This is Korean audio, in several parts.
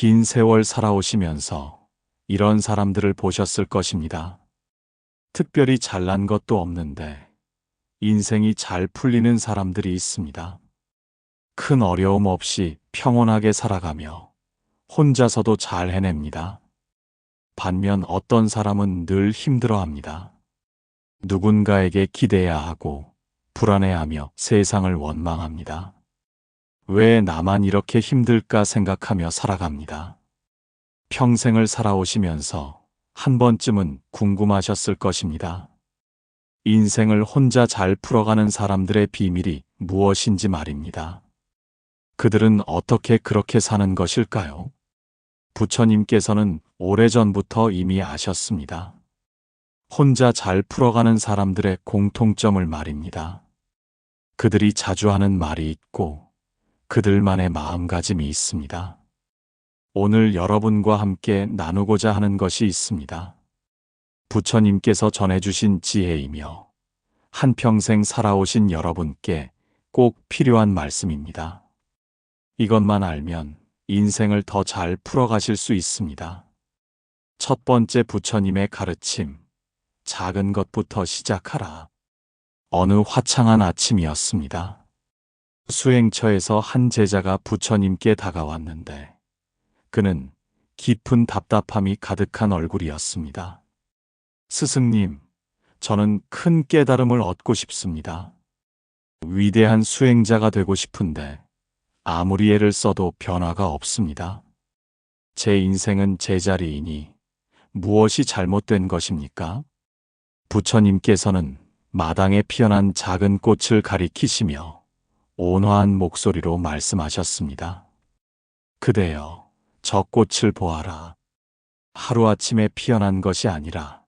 긴 세월 살아오시면서 이런 사람들을 보셨을 것입니다. 특별히 잘난 것도 없는데 인생이 잘 풀리는 사람들이 있습니다. 큰 어려움 없이 평온하게 살아가며 혼자서도 잘 해냅니다. 반면 어떤 사람은 늘 힘들어합니다. 누군가에게 기대야 하고 불안해하며 세상을 원망합니다. 왜 나만 이렇게 힘들까 생각하며 살아갑니다. 평생을 살아오시면서 한 번쯤은 궁금하셨을 것입니다. 인생을 혼자 잘 풀어가는 사람들의 비밀이 무엇인지 말입니다. 그들은 어떻게 그렇게 사는 것일까요? 부처님께서는 오래전부터 이미 아셨습니다. 혼자 잘 풀어가는 사람들의 공통점을 말입니다. 그들이 자주 하는 말이 있고 그들만의 마음가짐이 있습니다. 오늘 여러분과 함께 나누고자 하는 것이 있습니다. 부처님께서 전해주신 지혜이며 한평생 살아오신 여러분께 꼭 필요한 말씀입니다. 이것만 알면 인생을 더 잘 풀어가실 수 있습니다. 첫 번째 부처님의 가르침, 작은 것부터 시작하라. 어느 화창한 아침이었습니다. 수행처에서 한 제자가 부처님께 다가왔는데 그는 깊은 답답함이 가득한 얼굴이었습니다. 스승님, 저는 큰 깨달음을 얻고 싶습니다. 위대한 수행자가 되고 싶은데 아무리 애를 써도 변화가 없습니다. 제 인생은 제자리이니 무엇이 잘못된 것입니까? 부처님께서는 마당에 피어난 작은 꽃을 가리키시며 온화한 목소리로 말씀하셨습니다. 그대여, 저 꽃을 보아라. 하루아침에 피어난 것이 아니라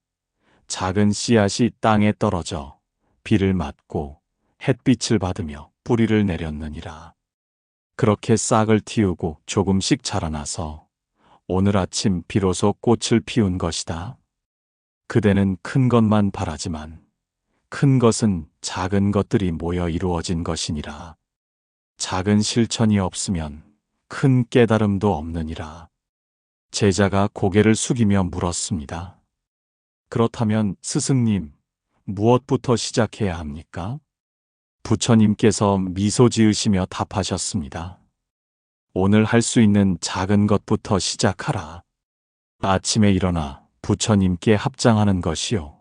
작은 씨앗이 땅에 떨어져 비를 맞고 햇빛을 받으며 뿌리를 내렸느니라. 그렇게 싹을 틔우고 조금씩 자라나서 오늘 아침 비로소 꽃을 피운 것이다. 그대는 큰 것만 바라지만 큰 것은 작은 것들이 모여 이루어진 것이니라. 작은 실천이 없으면 큰 깨달음도 없느니라. 제자가 고개를 숙이며 물었습니다. 그렇다면 스승님, 무엇부터 시작해야 합니까? 부처님께서 미소 지으시며 답하셨습니다. 오늘 할 수 있는 작은 것부터 시작하라. 아침에 일어나 부처님께 합장하는 것이요.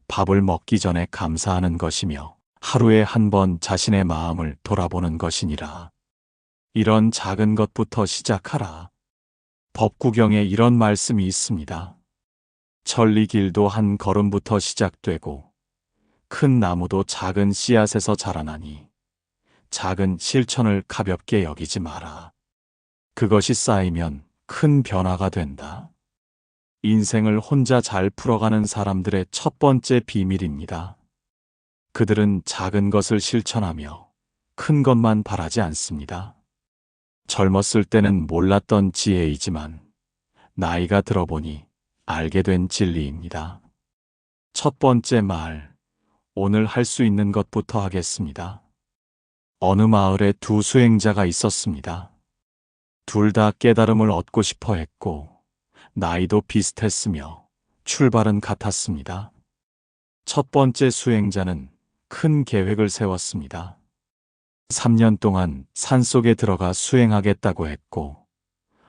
밥을 먹기 전에 감사하는 것이며 하루에 한 번 자신의 마음을 돌아보는 것이니라. 이런 작은 것부터 시작하라. 법구경에 이런 말씀이 있습니다. 천리길도 한 걸음부터 시작되고 큰 나무도 작은 씨앗에서 자라나니 작은 실천을 가볍게 여기지 마라. 그것이 쌓이면 큰 변화가 된다. 인생을 혼자 잘 풀어가는 사람들의 첫 번째 비밀입니다. 그들은 작은 것을 실천하며 큰 것만 바라지 않습니다. 젊었을 때는 몰랐던 지혜이지만 나이가 들어보니 알게 된 진리입니다. 첫 번째 말, 오늘 할 수 있는 것부터 하겠습니다. 어느 마을에 두 수행자가 있었습니다. 둘 다 깨달음을 얻고 싶어 했고 나이도 비슷했으며 출발은 같았습니다. 첫 번째 수행자는 큰 계획을 세웠습니다. 3년 동안 산속에 들어가 수행하겠다고 했고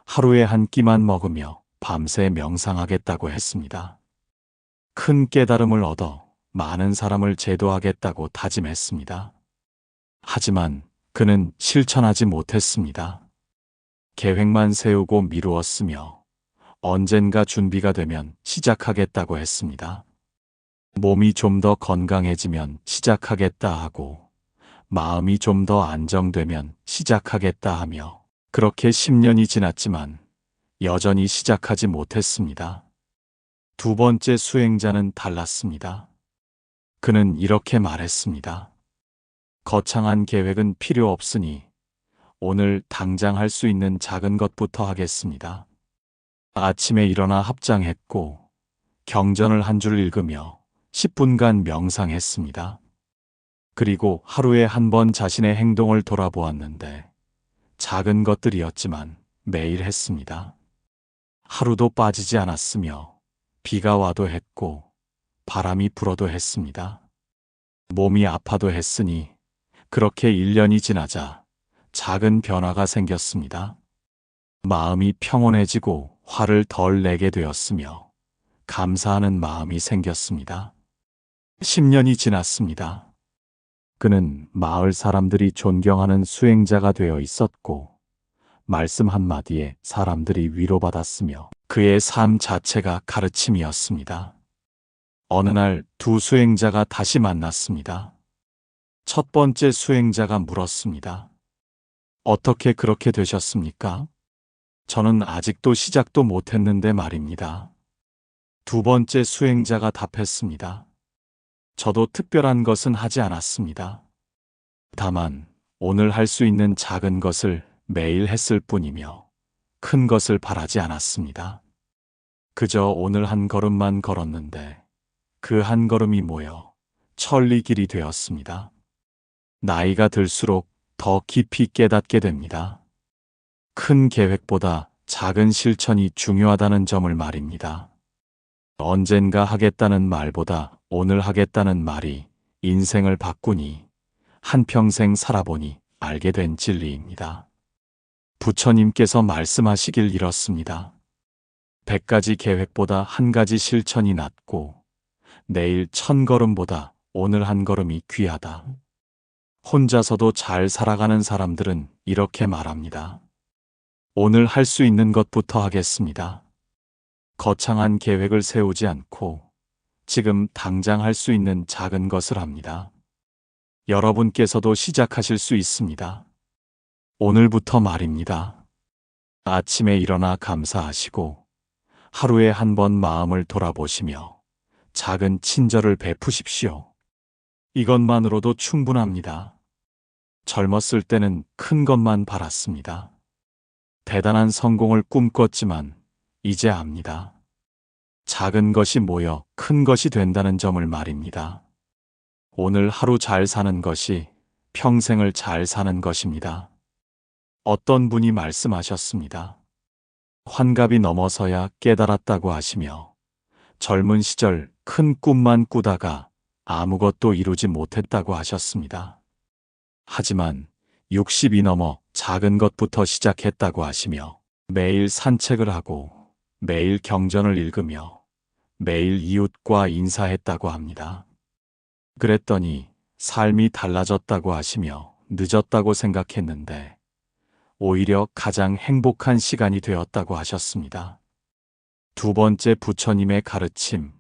하루에 한 끼만 먹으며 밤새 명상하겠다고 했습니다. 큰 깨달음을 얻어 많은 사람을 제도하겠다고 다짐했습니다. 하지만 그는 실천하지 못했습니다. 계획만 세우고 미루었으며 언젠가 준비가 되면 시작하겠다고 했습니다. 몸이 좀 더 건강해지면 시작하겠다 하고 마음이 좀 더 안정되면 시작하겠다 하며 그렇게 10년이 지났지만 여전히 시작하지 못했습니다. 두 번째 수행자는 달랐습니다. 그는 이렇게 말했습니다. 거창한 계획은 필요 없으니 오늘 당장 할 수 있는 작은 것부터 하겠습니다. 아침에 일어나 합장했고 경전을 한 줄 읽으며 10분간 명상했습니다. 그리고 하루에 한 번 자신의 행동을 돌아보았는데 작은 것들이었지만 매일 했습니다. 하루도 빠지지 않았으며 비가 와도 했고 바람이 불어도 했습니다. 몸이 아파도 했으니 그렇게 1년이 지나자 작은 변화가 생겼습니다. 마음이 평온해지고 화를 덜 내게 되었으며 감사하는 마음이 생겼습니다. 10년이 지났습니다. 그는 마을 사람들이 존경하는 수행자가 되어 있었고 말씀 한마디에 사람들이 위로받았으며 그의 삶 자체가 가르침이었습니다. 어느 날 두 수행자가 다시 만났습니다. 첫 번째 수행자가 물었습니다. 어떻게 그렇게 되셨습니까? 저는 아직도 시작도 못했는데 말입니다. 두 번째 수행자가 답했습니다. 저도 특별한 것은 하지 않았습니다. 다만 오늘 할 수 있는 작은 것을 매일 했을 뿐이며 큰 것을 바라지 않았습니다. 그저 오늘 한 걸음만 걸었는데 그 한 걸음이 모여 천리 길이 되었습니다. 나이가 들수록 더 깊이 깨닫게 됩니다. 큰 계획보다 작은 실천이 중요하다는 점을 말입니다. 언젠가 하겠다는 말보다 오늘 하겠다는 말이 인생을 바꾸니 한평생 살아보니 알게 된 진리입니다. 부처님께서 말씀하시길 이렇습니다. 100가지 계획보다 한 가지 실천이 낫고 내일 1000걸음보다 오늘 한 걸음이 귀하다. 혼자서도 잘 살아가는 사람들은 이렇게 말합니다. 오늘 할 수 있는 것부터 하겠습니다. 거창한 계획을 세우지 않고 지금 당장 할 수 있는 작은 것을 합니다. 여러분께서도 시작하실 수 있습니다. 오늘부터 말입니다. 아침에 일어나 감사하시고 하루에 한 번 마음을 돌아보시며 작은 친절을 베푸십시오. 이것만으로도 충분합니다. 젊었을 때는 큰 것만 바랐습니다. 대단한 성공을 꿈꿨지만 이제 압니다. 작은 것이 모여 큰 것이 된다는 점을 말입니다. 오늘 하루 잘 사는 것이 평생을 잘 사는 것입니다. 어떤 분이 말씀하셨습니다. 환갑이 넘어서야 깨달았다고 하시며 젊은 시절 큰 꿈만 꾸다가 아무것도 이루지 못했다고 하셨습니다. 하지만 60이 넘어 작은 것부터 시작했다고 하시며 매일 산책을 하고 매일 경전을 읽으며 매일 이웃과 인사했다고 합니다. 그랬더니 삶이 달라졌다고 하시며 늦었다고 생각했는데 오히려 가장 행복한 시간이 되었다고 하셨습니다. 두 번째 부처님의 가르침,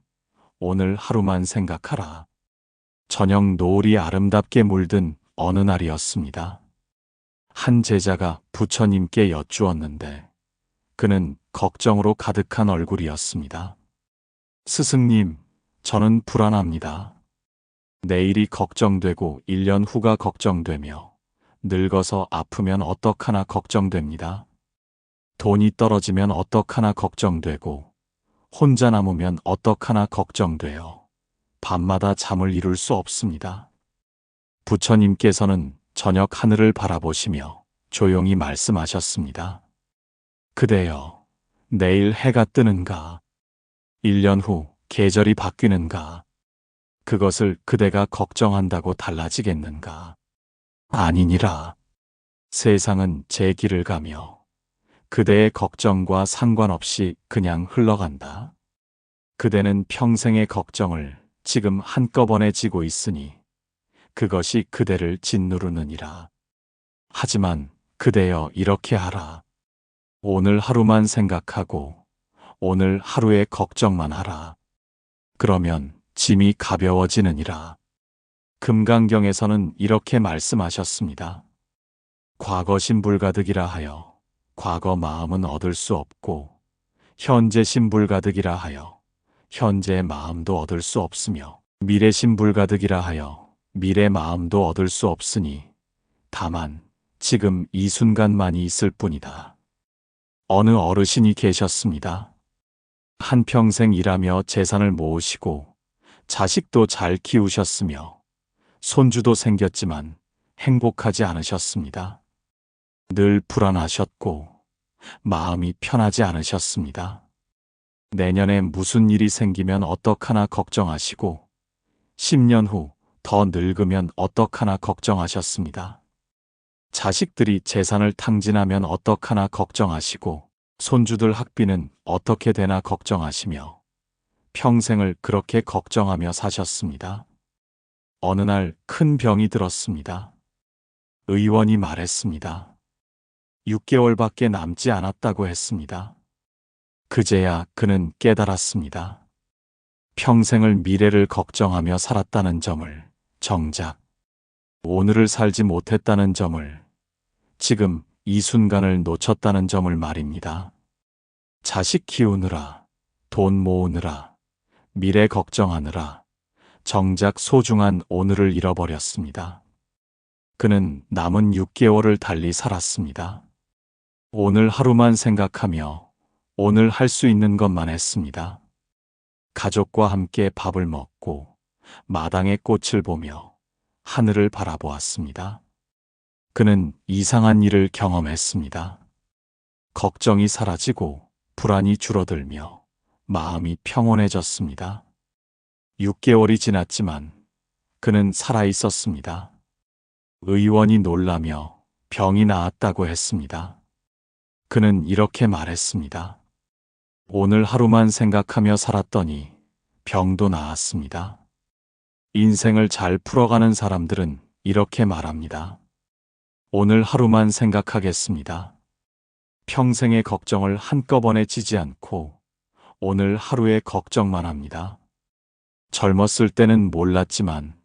오늘 하루만 생각하라. 저녁 노을이 아름답게 물든 어느 날이었습니다. 한 제자가 부처님께 여쭈었는데 그는 걱정으로 가득한 얼굴이었습니다. 스승님, 저는 불안합니다. 내일이 걱정되고 1년 후가 걱정되며 늙어서 아프면 어떡하나 걱정됩니다. 돈이 떨어지면 어떡하나 걱정되고 혼자 남으면 어떡하나 걱정돼요. 밤마다 잠을 이룰 수 없습니다. 부처님께서는 저녁 하늘을 바라보시며 조용히 말씀하셨습니다. 그대여, 내일 해가 뜨는가? 1년 후 계절이 바뀌는가? 그것을 그대가 걱정한다고 달라지겠는가? 아니니라. 세상은 제 길을 가며 그대의 걱정과 상관없이 그냥 흘러간다. 그대는 평생의 걱정을 지금 한꺼번에 지고 있으니 그것이 그대를 짓누르느니라. 하지만 그대여 이렇게 하라. 오늘 하루만 생각하고 오늘 하루의 걱정만 하라. 그러면 짐이 가벼워지느니라. 금강경에서는 이렇게 말씀하셨습니다. 과거 신불가득이라 하여 과거 마음은 얻을 수 없고 현재 신불가득이라 하여 현재의 마음도 얻을 수 없으며 미래 신불가득이라 하여 미래 마음도 얻을 수 없으니 다만 지금 이 순간만이 있을 뿐이다. 어느 어르신이 계셨습니다. 한평생 일하며 재산을 모으시고 자식도 잘 키우셨으며 손주도 생겼지만 행복하지 않으셨습니다. 늘 불안하셨고 마음이 편하지 않으셨습니다. 내년에 무슨 일이 생기면 어떡하나 걱정하시고 10년 후 더 늙으면 어떡하나 걱정하셨습니다. 자식들이 재산을 탕진하면 어떡하나 걱정하시고 손주들 학비는 어떻게 되나 걱정하시며 평생을 그렇게 걱정하며 사셨습니다. 어느 날 큰 병이 들었습니다. 의원이 말했습니다. 6개월밖에 남지 않았다고 했습니다. 그제야 그는 깨달았습니다. 평생을 미래를 걱정하며 살았다는 점을, 정작 오늘을 살지 못했다는 점을, 지금 이 순간을 놓쳤다는 점을 말입니다. 자식 키우느라, 돈 모으느라, 미래 걱정하느라 정작 소중한 오늘을 잃어버렸습니다. 그는 남은 6개월을 달리 살았습니다. 오늘 하루만 생각하며 오늘 할 수 있는 것만 했습니다. 가족과 함께 밥을 먹고 마당의 꽃을 보며 하늘을 바라보았습니다. 그는 이상한 일을 경험했습니다. 걱정이 사라지고 불안이 줄어들며 마음이 평온해졌습니다. 6개월이 지났지만 그는 살아 있었습니다. 의원이 놀라며 병이 나았다고 했습니다. 그는 이렇게 말했습니다. 오늘 하루만 생각하며 살았더니 병도 나았습니다. 인생을 잘 풀어가는 사람들은 이렇게 말합니다. 오늘 하루만 생각하겠습니다. 평생의 걱정을 한꺼번에 지지 않고 오늘 하루의 걱정만 합니다. 젊었을 때는 몰랐지만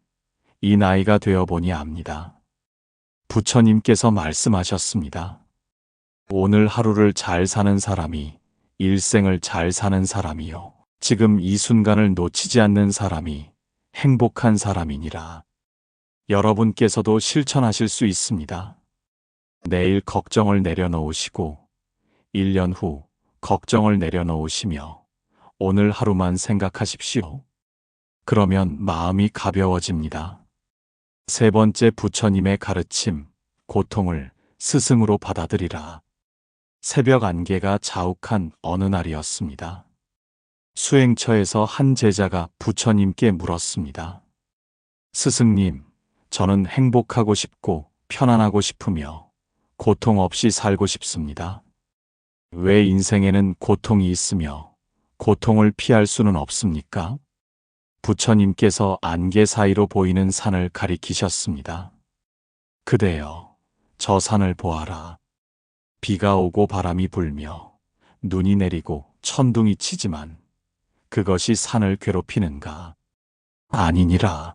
이 나이가 되어보니 압니다. 부처님께서 말씀하셨습니다. 오늘 하루를 잘 사는 사람이 일생을 잘 사는 사람이요. 지금 이 순간을 놓치지 않는 사람이 행복한 사람이니라. 여러분께서도 실천하실 수 있습니다. 내일 걱정을 내려놓으시고 1년 후 걱정을 내려놓으시며 오늘 하루만 생각하십시오. 그러면 마음이 가벼워집니다. 세 번째 부처님의 가르침, 고통을 스승으로 받아들이라. 새벽 안개가 자욱한 어느 날이었습니다. 수행처에서 한 제자가 부처님께 물었습니다. 스승님, 저는 행복하고 싶고 편안하고 싶으며 고통 없이 살고 싶습니다. 왜 인생에는 고통이 있으며 고통을 피할 수는 없습니까? 부처님께서 안개 사이로 보이는 산을 가리키셨습니다. 그대여, 저 산을 보아라. 비가 오고 바람이 불며 눈이 내리고 천둥이 치지만 그것이 산을 괴롭히는가? 아니니라.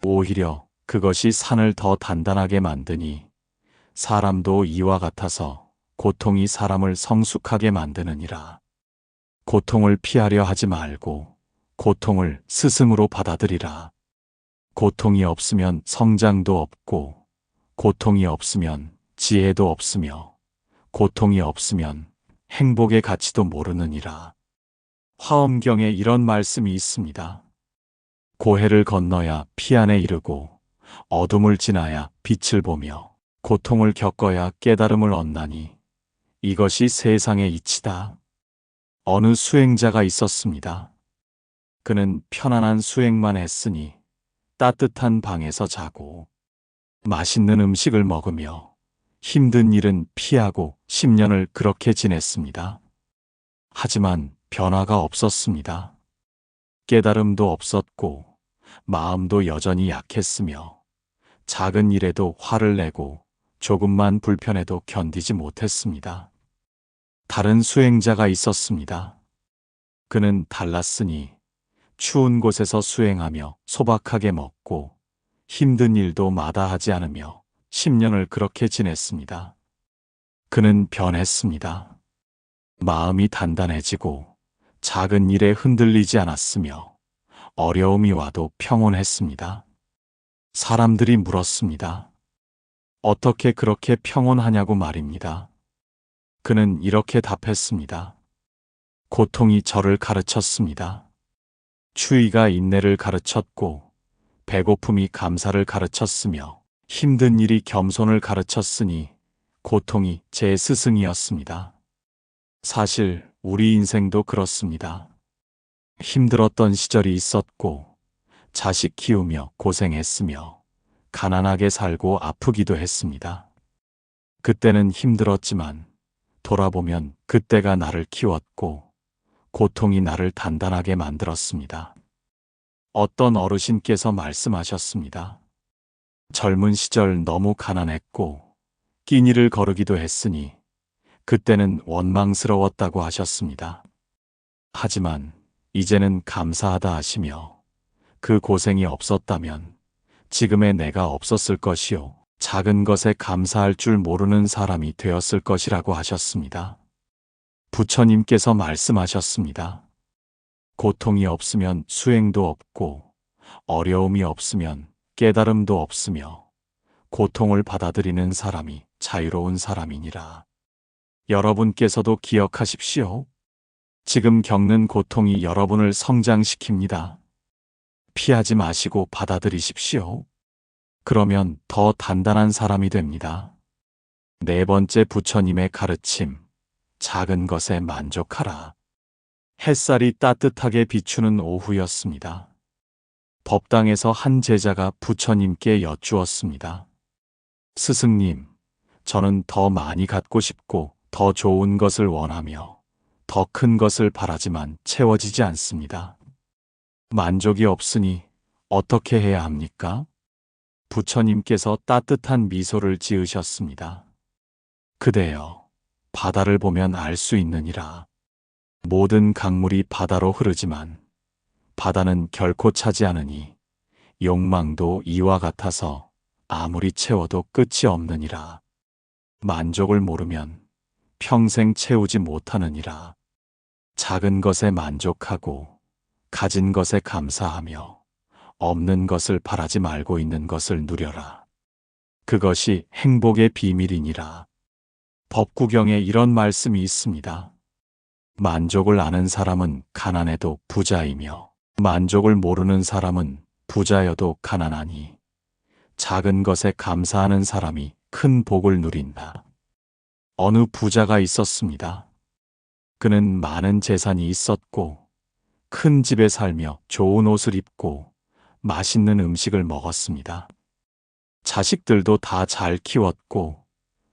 오히려 그것이 산을 더 단단하게 만드니 사람도 이와 같아서 고통이 사람을 성숙하게 만드느니라. 고통을 피하려 하지 말고 고통을 스승으로 받아들이라. 고통이 없으면 성장도 없고 고통이 없으면 지혜도 없으며 고통이 없으면 행복의 가치도 모르느니라. 화엄경에 이런 말씀이 있습니다. 고해를 건너야 피 안에 이르고 어둠을 지나야 빛을 보며 고통을 겪어야 깨달음을 얻나니 이것이 세상의 이치다. 어느 수행자가 있었습니다. 그는 편안한 수행만 했으니 따뜻한 방에서 자고 맛있는 음식을 먹으며 힘든 일은 피하고 10년을 그렇게 지냈습니다. 하지만 변화가 없었습니다. 깨달음도 없었고 마음도 여전히 약했으며 작은 일에도 화를 내고 조금만 불편해도 견디지 못했습니다. 다른 수행자가 있었습니다. 그는 달랐으니 추운 곳에서 수행하며 소박하게 먹고 힘든 일도 마다하지 않으며 10년을 그렇게 지냈습니다. 그는 변했습니다. 마음이 단단해지고 작은 일에 흔들리지 않았으며 어려움이 와도 평온했습니다. 사람들이 물었습니다. 어떻게 그렇게 평온하냐고 말입니다. 그는 이렇게 답했습니다. 고통이 저를 가르쳤습니다. 추위가 인내를 가르쳤고 배고픔이 감사를 가르쳤으며 힘든 일이 겸손을 가르쳤으니 고통이 제 스승이었습니다. 사실 우리 인생도 그렇습니다. 힘들었던 시절이 있었고, 자식 키우며 고생했으며, 가난하게 살고 아프기도 했습니다. 그때는 힘들었지만, 돌아보면 그때가 나를 키웠고, 고통이 나를 단단하게 만들었습니다. 어떤 어르신께서 말씀하셨습니다. 젊은 시절 너무 가난했고, 끼니를 거르기도 했으니, 그때는 원망스러웠다고 하셨습니다. 하지만, 이제는 감사하다 하시며, 그 고생이 없었다면, 지금의 내가 없었을 것이요. 작은 것에 감사할 줄 모르는 사람이 되었을 것이라고 하셨습니다. 부처님께서 말씀하셨습니다. 고통이 없으면 수행도 없고, 어려움이 없으면 깨달음도 없으며, 고통을 받아들이는 사람이 자유로운 사람이니라. 여러분께서도 기억하십시오. 지금 겪는 고통이 여러분을 성장시킵니다. 피하지 마시고 받아들이십시오. 그러면 더 단단한 사람이 됩니다. 네 번째, 부처님의 가르침. 작은 것에 만족하라. 햇살이 따뜻하게 비추는 오후였습니다. 법당에서 한 제자가 부처님께 여쭈었습니다. 스승님, 저는 더 많이 갖고 싶고 더 좋은 것을 원하며 더 큰 것을 바라지만 채워지지 않습니다. 만족이 없으니 어떻게 해야 합니까? 부처님께서 따뜻한 미소를 지으셨습니다. 그대여, 바다를 보면 알 수 있느니라. 모든 강물이 바다로 흐르지만 바다는 결코 차지 않으니 욕망도 이와 같아서 아무리 채워도 끝이 없느니라. 만족을 모르면 평생 채우지 못하느니라. 작은 것에 만족하고 가진 것에 감사하며 없는 것을 바라지 말고 있는 것을 누려라. 그것이 행복의 비밀이니라. 법구경에 이런 말씀이 있습니다. 만족을 아는 사람은 가난해도 부자이며 만족을 모르는 사람은 부자여도 가난하니 작은 것에 감사하는 사람이 큰 복을 누린다. 어느 부자가 있었습니다. 그는 많은 재산이 있었고 큰 집에 살며 좋은 옷을 입고 맛있는 음식을 먹었습니다. 자식들도 다 잘 키웠고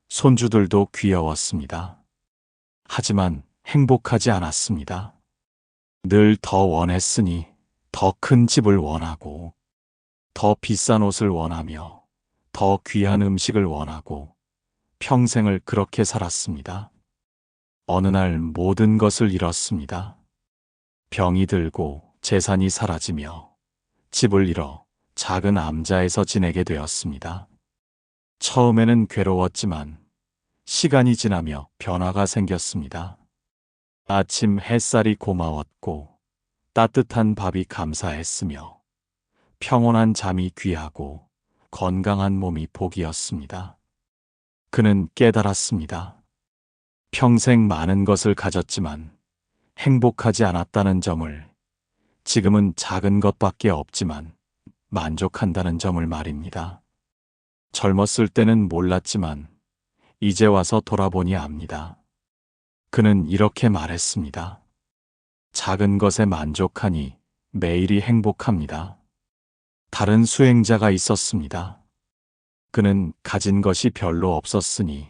손주들도 귀여웠습니다. 하지만 행복하지 않았습니다. 늘 더 원했으니 더 큰 집을 원하고 더 비싼 옷을 원하며 더 귀한 음식을 원하고 평생을 그렇게 살았습니다. 어느 날 모든 것을 잃었습니다. 병이 들고 재산이 사라지며 집을 잃어 작은 암자에서 지내게 되었습니다. 처음에는 괴로웠지만 시간이 지나며 변화가 생겼습니다. 아침 햇살이 고마웠고 따뜻한 밥이 감사했으며 평온한 잠이 귀하고 건강한 몸이 복이었습니다. 그는 깨달았습니다. 평생 많은 것을 가졌지만 행복하지 않았다는 점을, 지금은 작은 것밖에 없지만 만족한다는 점을 말입니다. 젊었을 때는 몰랐지만 이제 와서 돌아보니 압니다. 그는 이렇게 말했습니다. 작은 것에 만족하니 매일이 행복합니다. 다른 수행자가 있었습니다. 그는 가진 것이 별로 없었으니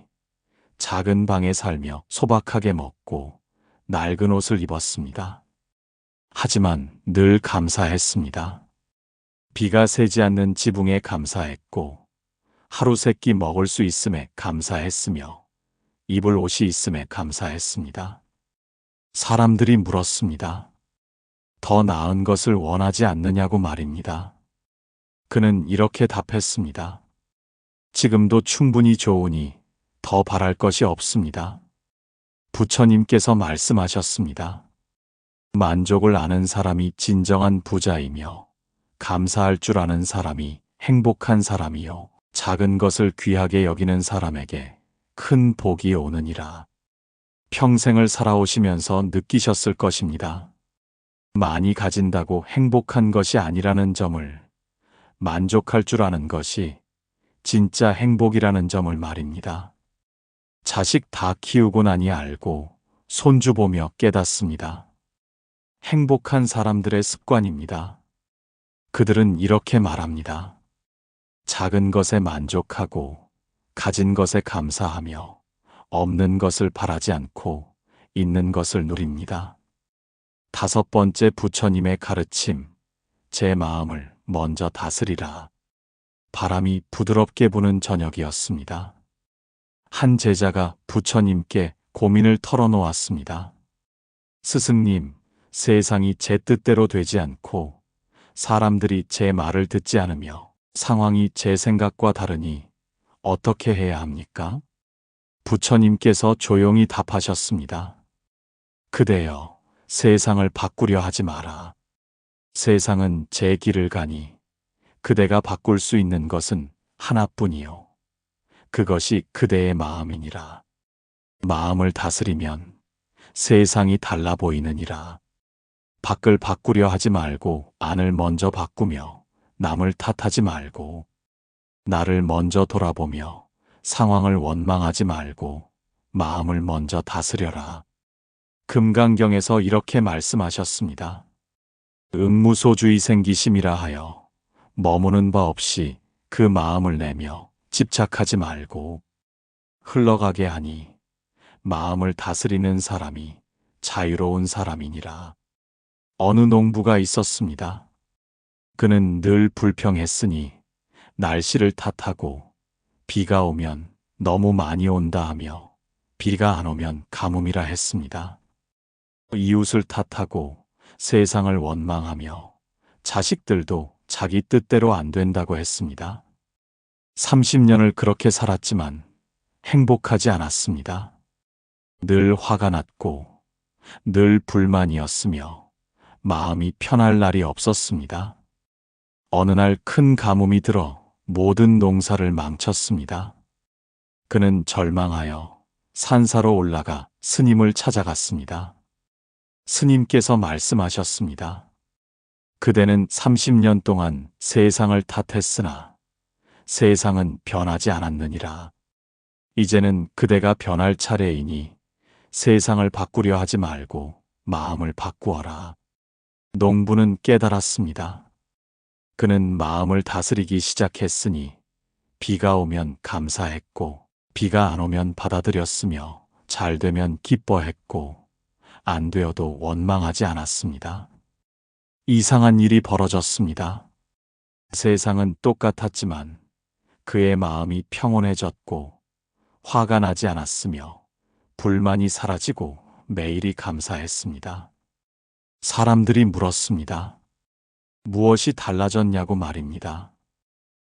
작은 방에 살며 소박하게 먹고 낡은 옷을 입었습니다. 하지만 늘 감사했습니다. 비가 새지 않는 지붕에 감사했고 하루 세 끼 먹을 수 있음에 감사했으며 입을 옷이 있음에 감사했습니다. 사람들이 물었습니다. 더 나은 것을 원하지 않느냐고 말입니다. 그는 이렇게 답했습니다. 지금도 충분히 좋으니 더 바랄 것이 없습니다. 부처님께서 말씀하셨습니다. 만족을 아는 사람이 진정한 부자이며 감사할 줄 아는 사람이 행복한 사람이요 작은 것을 귀하게 여기는 사람에게 큰 복이 오느니라. 평생을 살아오시면서 느끼셨을 것입니다. 많이 가진다고 행복한 것이 아니라는 점을, 만족할 줄 아는 것이 진짜 행복이라는 점을 말입니다. 자식 다 키우고 나니 알고 손주 보며 깨닫습니다. 행복한 사람들의 습관입니다. 그들은 이렇게 말합니다. 작은 것에 만족하고 가진 것에 감사하며 없는 것을 바라지 않고 있는 것을 누립니다. 5번째 부처님의 가르침, 제 마음을 먼저 다스리라. 바람이 부드럽게 부는 저녁이었습니다. 한 제자가 부처님께 고민을 털어놓았습니다. 스승님, 세상이 제 뜻대로 되지 않고 사람들이 제 말을 듣지 않으며 상황이 제 생각과 다르니 어떻게 해야 합니까? 부처님께서 조용히 답하셨습니다. 그대여, 세상을 바꾸려 하지 마라. 세상은 제 길을 가니 그대가 바꿀 수 있는 것은 하나뿐이요. 그것이 그대의 마음이니라. 마음을 다스리면 세상이 달라 보이느니라. 밖을 바꾸려 하지 말고 안을 먼저 바꾸며 남을 탓하지 말고 나를 먼저 돌아보며 상황을 원망하지 말고 마음을 먼저 다스려라. 금강경에서 이렇게 말씀하셨습니다. 응무소주의 생기심이라 하여 머무는 바 없이 그 마음을 내며 집착하지 말고 흘러가게 하니 마음을 다스리는 사람이 자유로운 사람이니라. 어느 농부가 있었습니다. 그는 늘 불평했으니 날씨를 탓하고 비가 오면 너무 많이 온다 하며 비가 안 오면 가뭄이라 했습니다. 이웃을 탓하고 세상을 원망하며 자식들도 자기 뜻대로 안 된다고 했습니다. 30년을 그렇게 살았지만 행복하지 않았습니다. 늘 화가 났고 늘 불만이었으며 마음이 편할 날이 없었습니다. 어느 날 큰 가뭄이 들어 모든 농사를 망쳤습니다. 그는 절망하여 산사로 올라가 스님을 찾아갔습니다. 스님께서 말씀하셨습니다. 그대는 30년 동안 세상을 탓했으나 세상은 변하지 않았느니라. 이제는 그대가 변할 차례이니 세상을 바꾸려 하지 말고 마음을 바꾸어라. 농부는 깨달았습니다. 그는 마음을 다스리기 시작했으니 비가 오면 감사했고 비가 안 오면 받아들였으며 잘 되면 기뻐했고 안 되어도 원망하지 않았습니다. 이상한 일이 벌어졌습니다. 세상은 똑같았지만 그의 마음이 평온해졌고 화가 나지 않았으며 불만이 사라지고 매일이 감사했습니다. 사람들이 물었습니다. 무엇이 달라졌냐고 말입니다.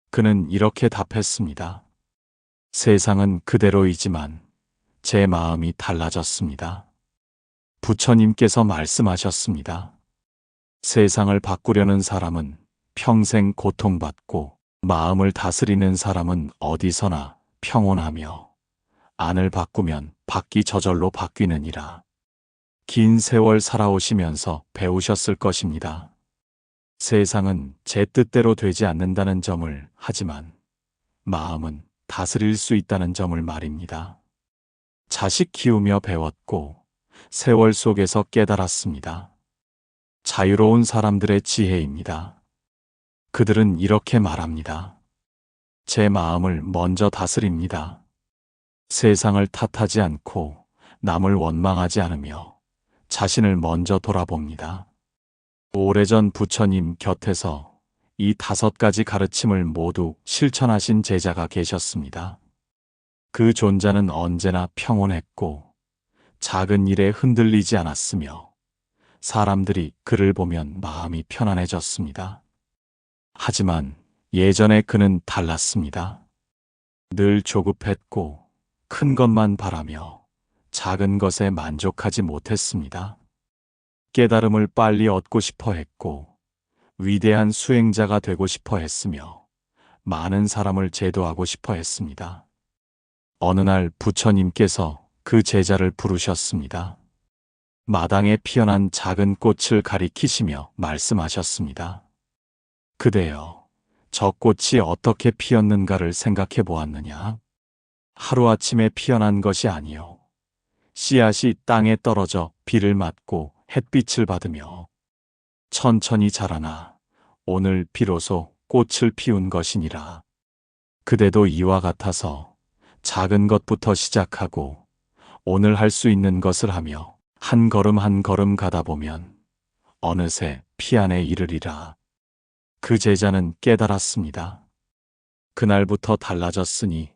그는 이렇게 답했습니다. 세상은 그대로이지만 제 마음이 달라졌습니다. 부처님께서 말씀하셨습니다. 세상을 바꾸려는 사람은 평생 고통받고 마음을 다스리는 사람은 어디서나 평온하며 안을 바꾸면 밖이 저절로 바뀌느니라. 긴 세월 살아오시면서 배우셨을 것입니다. 세상은 제 뜻대로 되지 않는다는 점을, 하지만 마음은 다스릴 수 있다는 점을 말입니다. 자식 키우며 배웠고 세월 속에서 깨달았습니다. 자유로운 사람들의 지혜입니다. 그들은 이렇게 말합니다. 제 마음을 먼저 다스립니다. 세상을 탓하지 않고 남을 원망하지 않으며 자신을 먼저 돌아봅니다. 오래전 부처님 곁에서 이 5가지 가르침을 모두 실천하신 제자가 계셨습니다. 그 존자는 언제나 평온했고 작은 일에 흔들리지 않았으며 사람들이 그를 보면 마음이 편안해졌습니다. 하지만 예전에 그는 달랐습니다. 늘 조급했고 큰 것만 바라며 작은 것에 만족하지 못했습니다. 깨달음을 빨리 얻고 싶어 했고 위대한 수행자가 되고 싶어 했으며 많은 사람을 제도하고 싶어 했습니다. 어느 날 부처님께서 그 제자를 부르셨습니다. 마당에 피어난 작은 꽃을 가리키시며 말씀하셨습니다. 그대여, 저 꽃이 어떻게 피었는가를 생각해 보았느냐? 하루아침에 피어난 것이 아니요. 씨앗이 땅에 떨어져 비를 맞고 햇빛을 받으며 천천히 자라나 오늘 비로소 꽃을 피운 것이니라. 그대도 이와 같아서 작은 것부터 시작하고 오늘 할 수 있는 것을 하며 한 걸음 한 걸음 가다 보면 어느새 피 안에 이르리라. 그 제자는 깨달았습니다. 그날부터 달라졌으니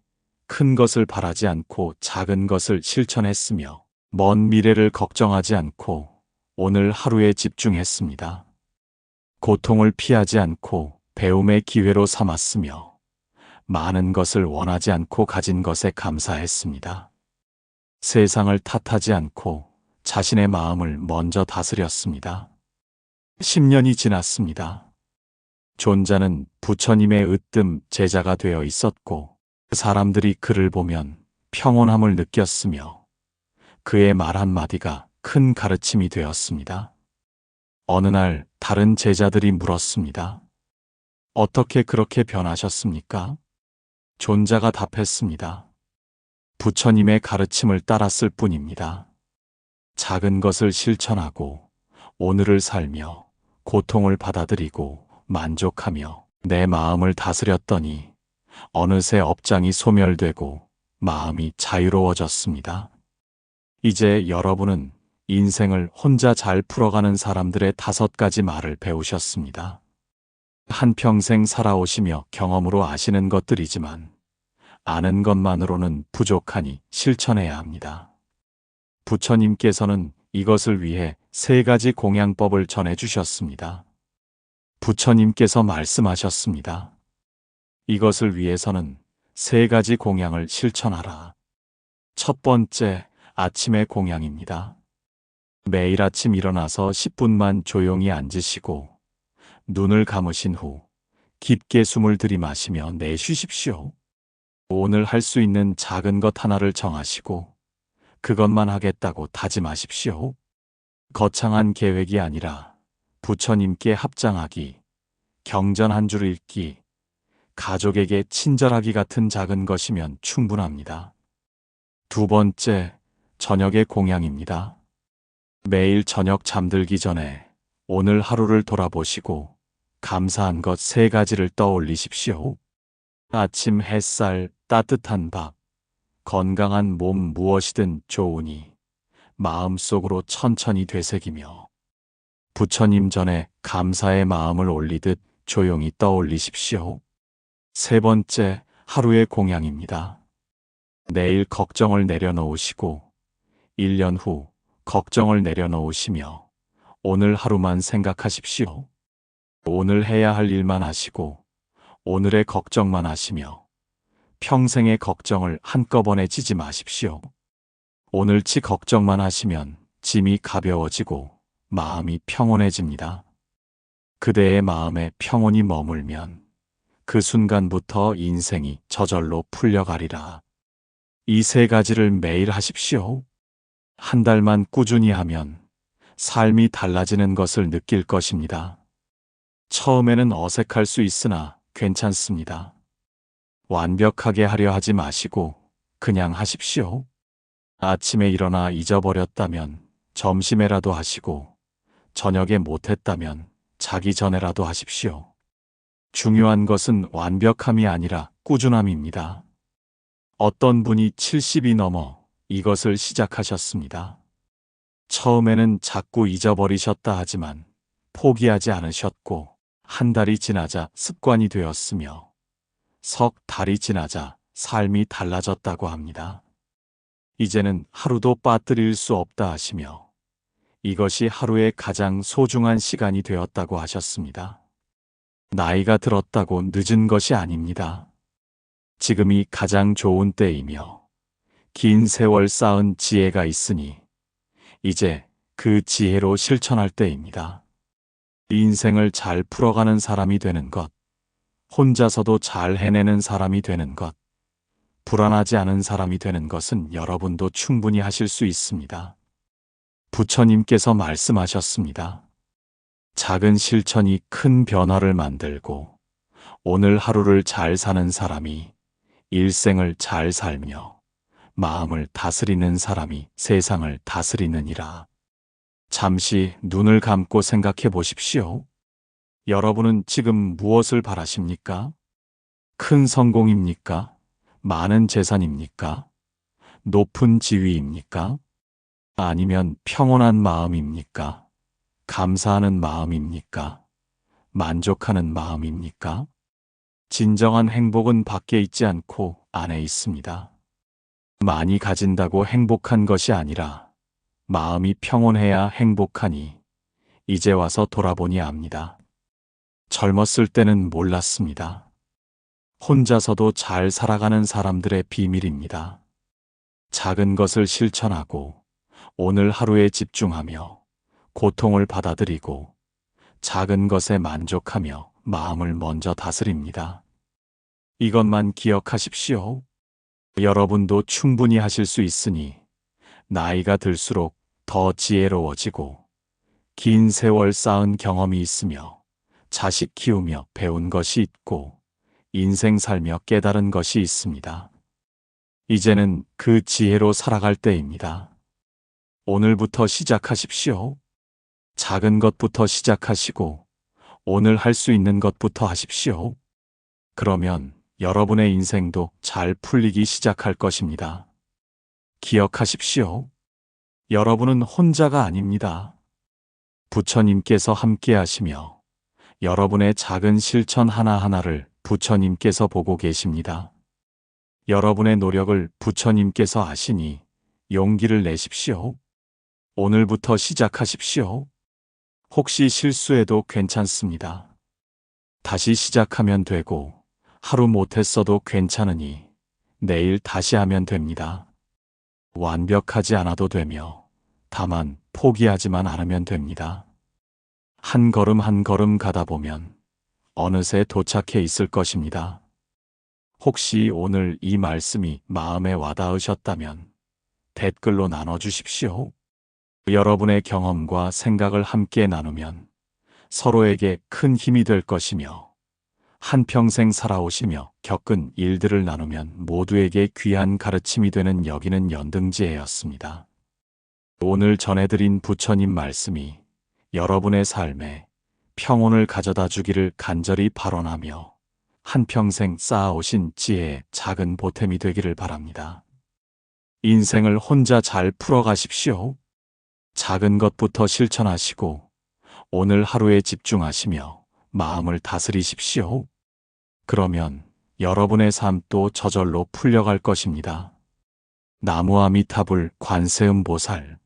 큰 것을 바라지 않고 작은 것을 실천했으며 먼 미래를 걱정하지 않고 오늘 하루에 집중했습니다. 고통을 피하지 않고 배움의 기회로 삼았으며 많은 것을 원하지 않고 가진 것에 감사했습니다. 세상을 탓하지 않고 자신의 마음을 먼저 다스렸습니다. 10년이 지났습니다. 존자는 부처님의 으뜸 제자가 되어 있었고 사람들이 그를 보면 평온함을 느꼈으며 그의 말 한마디가 큰 가르침이 되었습니다. 어느 날 다른 제자들이 물었습니다. 어떻게 그렇게 변하셨습니까? 존자가 답했습니다. 부처님의 가르침을 따랐을 뿐입니다. 작은 것을 실천하고 오늘을 살며 고통을 받아들이고 만족하며 내 마음을 다스렸더니 어느새 업장이 소멸되고 마음이 자유로워졌습니다. 이제 여러분은 인생을 혼자 잘 풀어가는 사람들의 5가지 말을 배우셨습니다. 한평생 살아오시며 경험으로 아시는 것들이지만 아는 것만으로는 부족하니 실천해야 합니다. 부처님께서는 이것을 위해 3가지 공양법을 전해주셨습니다. 부처님께서 말씀하셨습니다. 이것을 위해서는 3가지 공양을 실천하라. 첫 번째, 아침의 공양입니다. 매일 아침 일어나서 10분만 조용히 앉으시고 눈을 감으신 후 깊게 숨을 들이마시며 내쉬십시오. 오늘 할 수 있는 작은 것 하나를 정하시고 그것만 하겠다고 다짐하십시오. 거창한 계획이 아니라 부처님께 합장하기, 경전 한 줄 읽기, 가족에게 친절하기 같은 작은 것이면 충분합니다. 두 번째, 저녁의 공양입니다. 매일 저녁 잠들기 전에 오늘 하루를 돌아보시고 감사한 것 3가지를 떠올리십시오. 아침 햇살, 따뜻한 밥, 건강한 몸 무엇이든 좋으니 마음속으로 천천히 되새기며 부처님 전에 감사의 마음을 올리듯 조용히 떠올리십시오. 3번째, 하루의 공양입니다. 내일 걱정을 내려놓으시고 1년 후 걱정을 내려놓으시며 오늘 하루만 생각하십시오. 오늘 해야 할 일만 하시고 오늘의 걱정만 하시며 평생의 걱정을 한꺼번에 지지 마십시오. 오늘치 걱정만 하시면 짐이 가벼워지고 마음이 평온해집니다. 그대의 마음에 평온이 머물면 그 순간부터 인생이 저절로 풀려가리라. 이 3가지를 매일 하십시오. 한 달만 꾸준히 하면 삶이 달라지는 것을 느낄 것입니다. 처음에는 어색할 수 있으나 괜찮습니다. 완벽하게 하려 하지 마시고 그냥 하십시오. 아침에 일어나 잊어버렸다면 점심에라도 하시고 저녁에 못했다면 자기 전에라도 하십시오. 중요한 것은 완벽함이 아니라 꾸준함입니다. 어떤 분이 70이 넘어 이것을 시작하셨습니다. 처음에는 자꾸 잊어버리셨다 하지만 포기하지 않으셨고 한 달이 지나자 습관이 되었으며 석 달이 지나자 삶이 달라졌다고 합니다. 이제는 하루도 빠뜨릴 수 없다 하시며 이것이 하루의 가장 소중한 시간이 되었다고 하셨습니다. 나이가 들었다고 늦은 것이 아닙니다. 지금이 가장 좋은 때이며 긴 세월 쌓은 지혜가 있으니 이제 그 지혜로 실천할 때입니다. 인생을 잘 풀어가는 사람이 되는 것, 혼자서도 잘 해내는 사람이 되는 것, 불안하지 않은 사람이 되는 것은 여러분도 충분히 하실 수 있습니다. 부처님께서 말씀하셨습니다. 작은 실천이 큰 변화를 만들고 오늘 하루를 잘 사는 사람이 일생을 잘 살며 마음을 다스리는 사람이 세상을 다스리느니라. 잠시 눈을 감고 생각해 보십시오. 여러분은 지금 무엇을 바라십니까? 큰 성공입니까? 많은 재산입니까? 높은 지위입니까? 아니면 평온한 마음입니까? 감사하는 마음입니까? 만족하는 마음입니까? 진정한 행복은 밖에 있지 않고 안에 있습니다. 많이 가진다고 행복한 것이 아니라 마음이 평온해야 행복하니 이제 와서 돌아보니 압니다. 젊었을 때는 몰랐습니다. 혼자서도 잘 살아가는 사람들의 비밀입니다. 작은 것을 실천하고 오늘 하루에 집중하며 고통을 받아들이고 작은 것에 만족하며 마음을 먼저 다스립니다. 이것만 기억하십시오. 여러분도 충분히 하실 수 있으니 나이가 들수록 더 지혜로워지고 긴 세월 쌓은 경험이 있으며 자식 키우며 배운 것이 있고 인생 살며 깨달은 것이 있습니다. 이제는 그 지혜로 살아갈 때입니다. 오늘부터 시작하십시오. 작은 것부터 시작하시고 오늘 할 수 있는 것부터 하십시오. 그러면 여러분의 인생도 잘 풀리기 시작할 것입니다. 기억하십시오. 여러분은 혼자가 아닙니다. 부처님께서 함께 하시며 여러분의 작은 실천 하나하나를 부처님께서 보고 계십니다. 여러분의 노력을 부처님께서 아시니 용기를 내십시오. 오늘부터 시작하십시오. 혹시 실수해도 괜찮습니다. 다시 시작하면 되고 하루 못했어도 괜찮으니 내일 다시 하면 됩니다. 완벽하지 않아도 되며 다만 포기하지만 않으면 됩니다. 한 걸음 한 걸음 가다 보면 어느새 도착해 있을 것입니다. 혹시 오늘 이 말씀이 마음에 와닿으셨다면 댓글로 나눠주십시오. 여러분의 경험과 생각을 함께 나누면 서로에게 큰 힘이 될 것이며 한평생 살아오시며 겪은 일들을 나누면 모두에게 귀한 가르침이 되는 여기는 연등지혜였습니다. 오늘 전해드린 부처님 말씀이 여러분의 삶에 평온을 가져다 주기를 간절히 발언하며 한평생 쌓아오신 지혜의 작은 보탬이 되기를 바랍니다. 인생을 혼자 잘 풀어가십시오. 작은 것부터 실천하시고 오늘 하루에 집중하시며 마음을 다스리십시오. 그러면 여러분의 삶도 저절로 풀려갈 것입니다. 나무아미타불 관세음보살